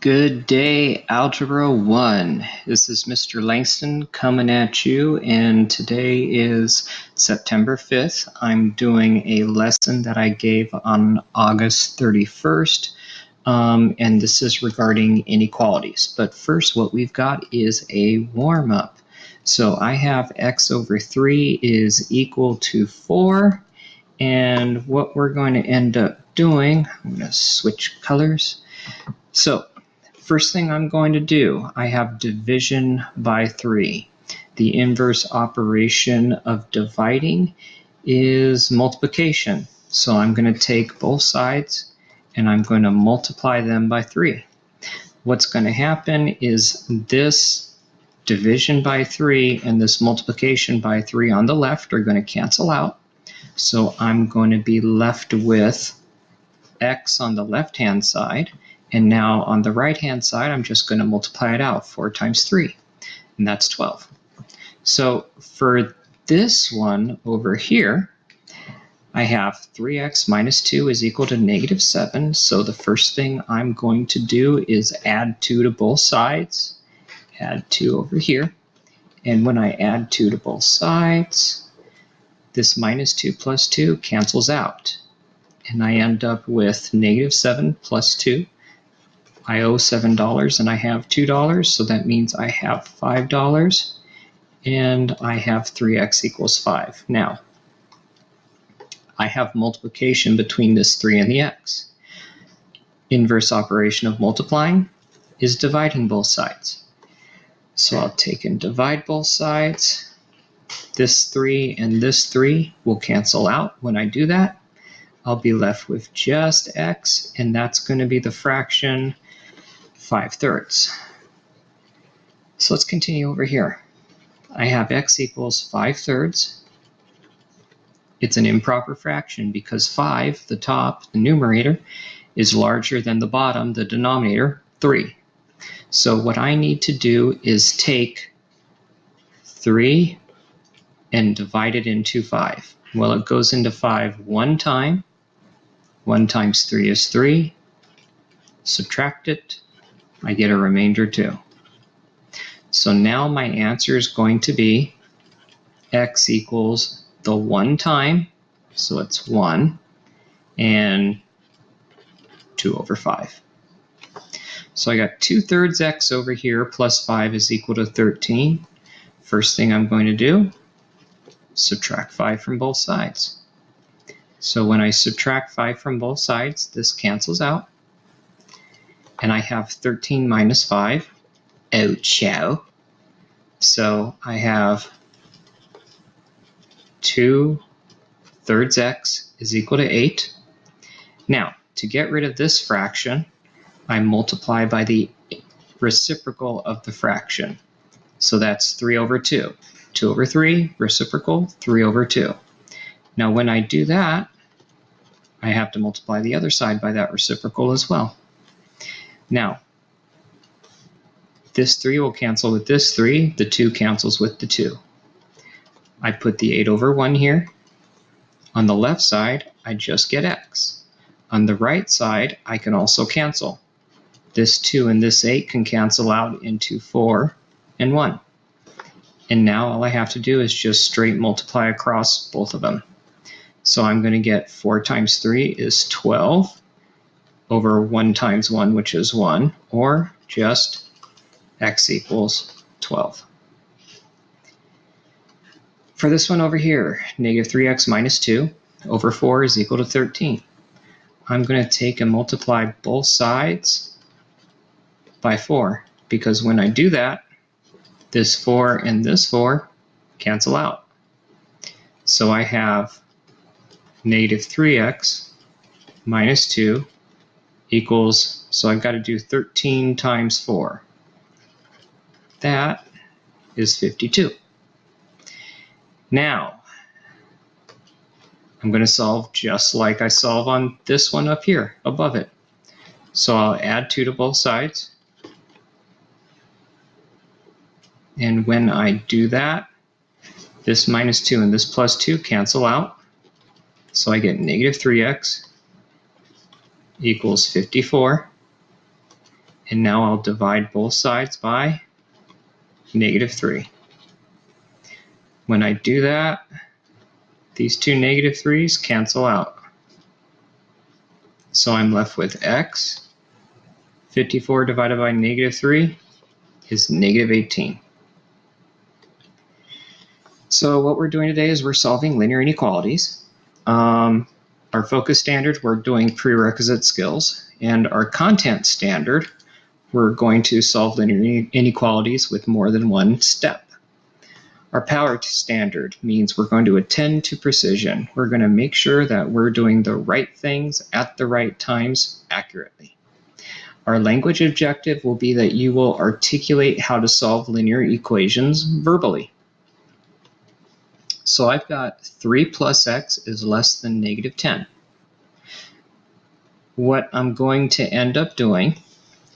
Good day, Algebra 1. This is Mr. Langston coming at you, and today is September 5th. I'm doing a lesson that I gave on August 31st, and this is regarding inequalities. But first, what we've got is a warm-up. So I have x over 3 is equal to 4, and what we're going to end up doing, I'm going to switch colors. So first thing I'm going to do, I have division by 3. The inverse operation of dividing is multiplication. So I'm going to take both sides and I'm going to multiply them by 3. What's going to happen is this division by 3 and this multiplication by 3 on the left are going to cancel out. So I'm going to be left with x on the left-hand side. And now on the right-hand side, I'm just going to multiply it out. 4 times 3, and that's 12. So for this one over here, I have 3x minus 2 is equal to negative 7. So the first thing I'm going to do is add 2 to both sides. Add 2 over here. And when I add 2 to both sides, this minus 2 plus 2 cancels out. And I end up with negative 7 plus 2. I owe $7 and I have $2, so that means I have $5 and I have 3x equals 5. Now, I have multiplication between this 3 and the x. Inverse operation of multiplying is dividing both sides. So I'll take and divide both sides. This 3 and this 3 will cancel out. When I do that, I'll be left with just x, and that's going to be the fraction 5/3. So let's continue over here. I have x equals 5/3. It's an improper fraction because 5, the top, the numerator, is larger than the bottom, the denominator, 3. So what I need to do is take 3 and divide it into 5. Well, it goes into 5 one time. 1 times 3 is 3. Subtract it. I get a remainder 2. So now my answer is going to be x equals the 1 time, so it's 1, and 2 over 5. So I got 2/3 x over here plus 5 is equal to 13. First thing I'm going to do, subtract 5 from both sides. So when I subtract 5 from both sides, this cancels out. And I have 13 minus 5. Oh, chow. So I have 2/3 x is equal to 8. Now, to get rid of this fraction, I multiply by the reciprocal of the fraction. So that's 3 over 2. 2 over 3, reciprocal, 3 over 2. Now, when I do that, I have to multiply the other side by that reciprocal as well. Now, this 3 will cancel with this 3. The 2 cancels with the 2. I put the 8 over 1 here. On the left side, I just get x. On the right side, I can also cancel. This 2 and this 8 can cancel out into 4 and 1. And now all I have to do is just straight multiply across both of them. So I'm going to get 4 times 3 is 12. Over 1 times 1, which is 1, or just x equals 12. For this one over here, negative 3x minus 2 over 4 is equal to 13. I'm going to take and multiply both sides by 4, because when I do that, this 4 and this 4 cancel out. So I have negative 3x minus 2 equals, so I've got to do 13 times 4. That is 52. Now, I'm going to solve just like I solve on this one up here, above it. So I'll add 2 to both sides. And when I do that, this minus 2 and this plus 2 cancel out. So I get negative 3x equals 54. And now I'll divide both sides by -3. When I do that, these two -3's cancel out. So I'm left with x. 54 divided by -3 is -18. So what we're doing today is we're solving linear inequalities. Our focus standard, we're doing prerequisite skills, and our content standard, we're going to solve linear inequalities with more than one step. Our power standard means we're going to attend to precision. We're going to make sure that we're doing the right things at the right times accurately. Our language objective will be that you will articulate how to solve linear equations verbally. So I've got 3 plus x is less than -10. What I'm going to end up doing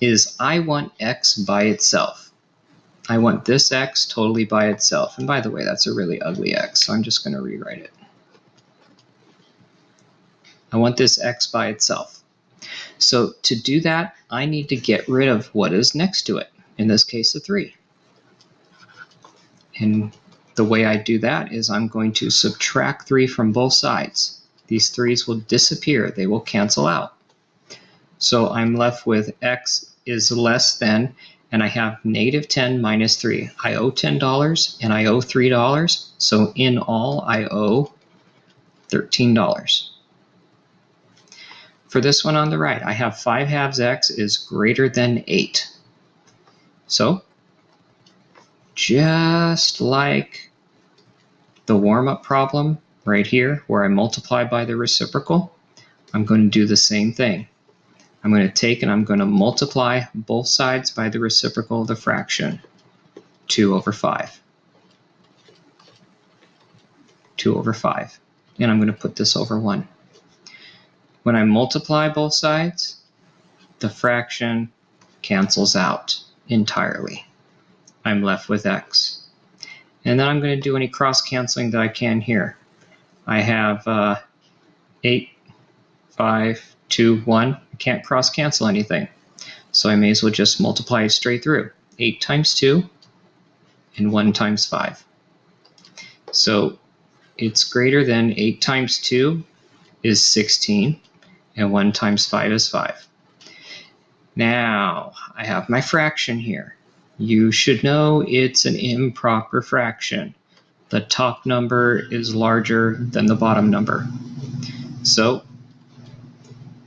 is I want x by itself. I want this x totally by itself. And by the way, that's a really ugly x, so I'm just going to rewrite it. I want this x by itself. So to do that, I need to get rid of what is next to it, in this case a 3. And the way I do that is I'm going to subtract 3 from both sides. These 3's will disappear, they will cancel out. So I'm left with x is less than, and I have -10 minus 3. I owe $10 and I owe $3, so in all I owe $13. For this one on the right, I have 5/2 x is greater than 8. So, just like the warm-up problem right here, where I multiply by the reciprocal, I'm going to do the same thing. I'm going to take and I'm going to multiply both sides by the reciprocal of the fraction, 2/5. 2/5. And I'm going to put this over 1. When I multiply both sides, the fraction cancels out entirely. I'm left with x. And then I'm going to do any cross-canceling that I can here. I have 8, 5, 2, 1. I can't cross-cancel anything. So I may as well just multiply it straight through. 8 times 2 and 1 times 5. So it's greater than 8 times 2 is 16 and 1 times 5 is 5. Now I have my fraction here. You should know it's an improper fraction. The top number is larger than the bottom number. So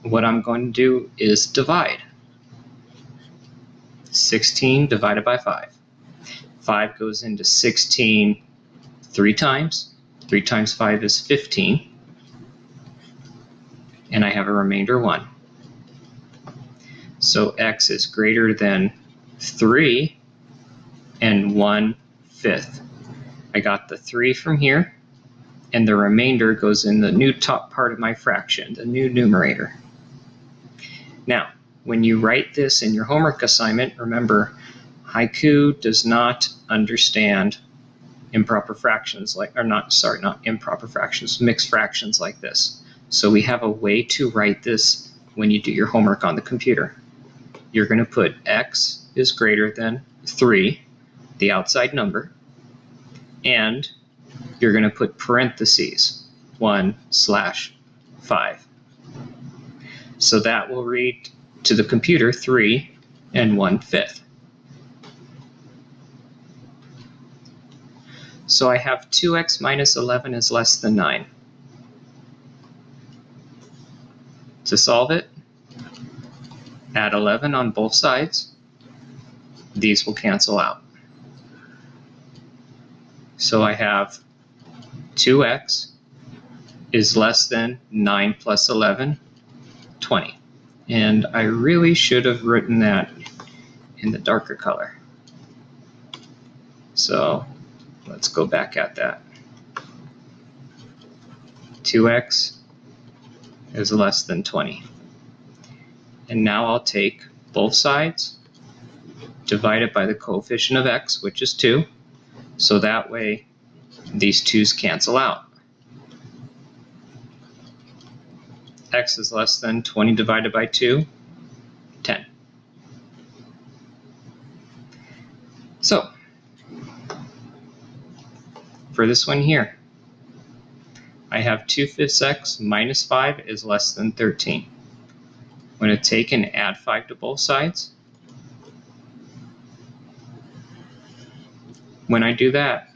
what I'm going to do is divide. 16 divided by 5. 5 goes into 16 3 times. 3 times 5 is 15. And I have a remainder 1. So x is greater than 3 and 1/5. I got the 3 from here, and the remainder goes in the new top part of my fraction, the new numerator. Now, when you write this in your homework assignment, remember, haiku does not understand improper fractions like, or not improper fractions, mixed fractions like this. So we have a way to write this when you do your homework on the computer. You're going to put x is greater than 3, the outside number, and you're going to put parentheses 1/5. So that will read to the computer 3 and 1/5. So I have 2x minus 11 is less than 9. To solve it, add 11 on both sides. These will cancel out. So I have 2x is less than 9 plus 11, 20. And I really should have written that in the darker color. So let's go back at that. 2x is less than 20. And now I'll take both sides, divide it by the coefficient of x, which is 2. So that way these 2's cancel out. X is less than 20 divided by 2, 10. So, for this one here, I have 2/5 x minus 5 is less than 13. I'm going to take and add 5 to both sides. When I do that,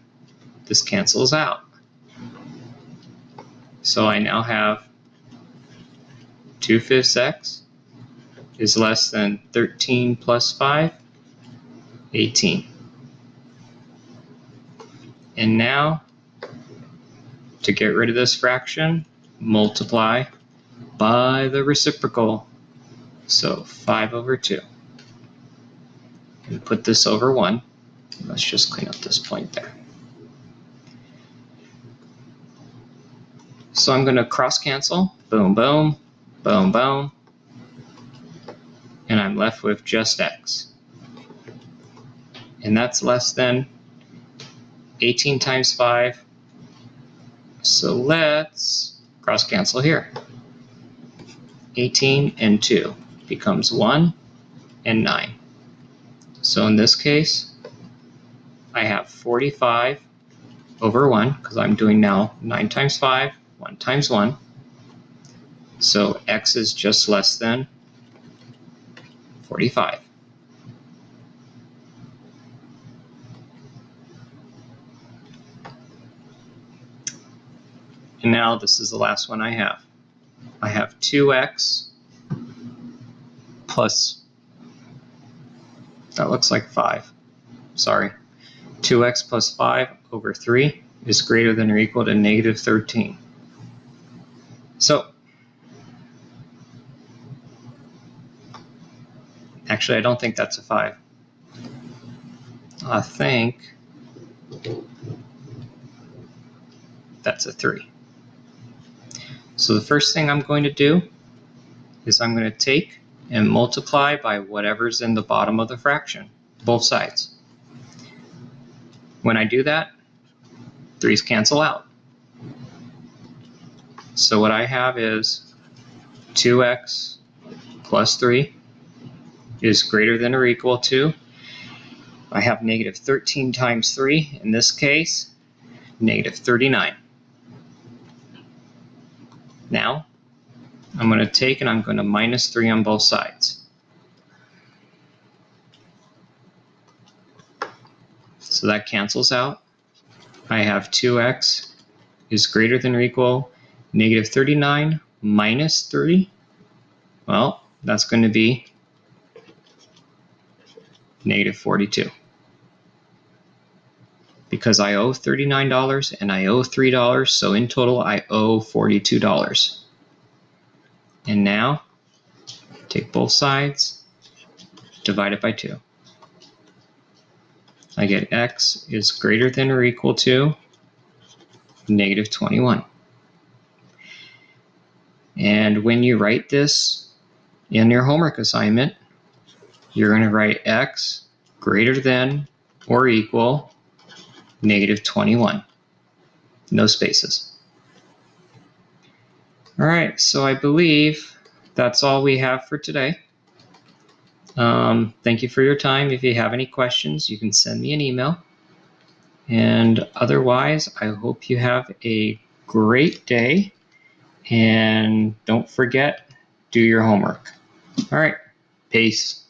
this cancels out. So I now have 2/5 x is less than 13 plus 5, 18. And now, to get rid of this fraction, multiply by the reciprocal. So 5/2. And put this over 1. Let's just clean up this point there. So I'm going to cross cancel. Boom, boom, boom, boom. And I'm left with just x. And that's less than 18 times 5. So let's cross cancel here. 18 and 2 becomes 1 and 9. So in this case, I have 45 over 1, because I'm doing now 9 times 5, 1 times 1. So x is just less than 45. And now this is the last one I have. I have 2x plus, that looks like 5. Sorry. 2x plus 5 over 3 is greater than or equal to negative 13. So, actually I don't think that's a 5. I think that's a 3. So the first thing I'm going to do is I'm going to take and multiply by whatever's in the bottom of the fraction, both sides. When I do that, 3's cancel out. So what I have is 2x plus 3 is greater than or equal to, I have negative 13 times 3, in this case, negative 39. Now, I'm going to take and I'm going to minus 3 on both sides. So that cancels out. I have 2x is greater than or equal negative 39 minus 3. Well, that's going to be negative 42. Because I owe $39 and I owe $3, so in total I owe $42. And now, take both sides, divide it by 2. I get x is greater than or equal to negative 21. And when you write this in your homework assignment, you're going to write x greater than or equal negative 21. No spaces. All right, so I believe that's all we have for today. Thank you for your time. If you have any questions, you can send me an email. And otherwise, I hope you have a great day. And don't forget, do your homework. All right, peace.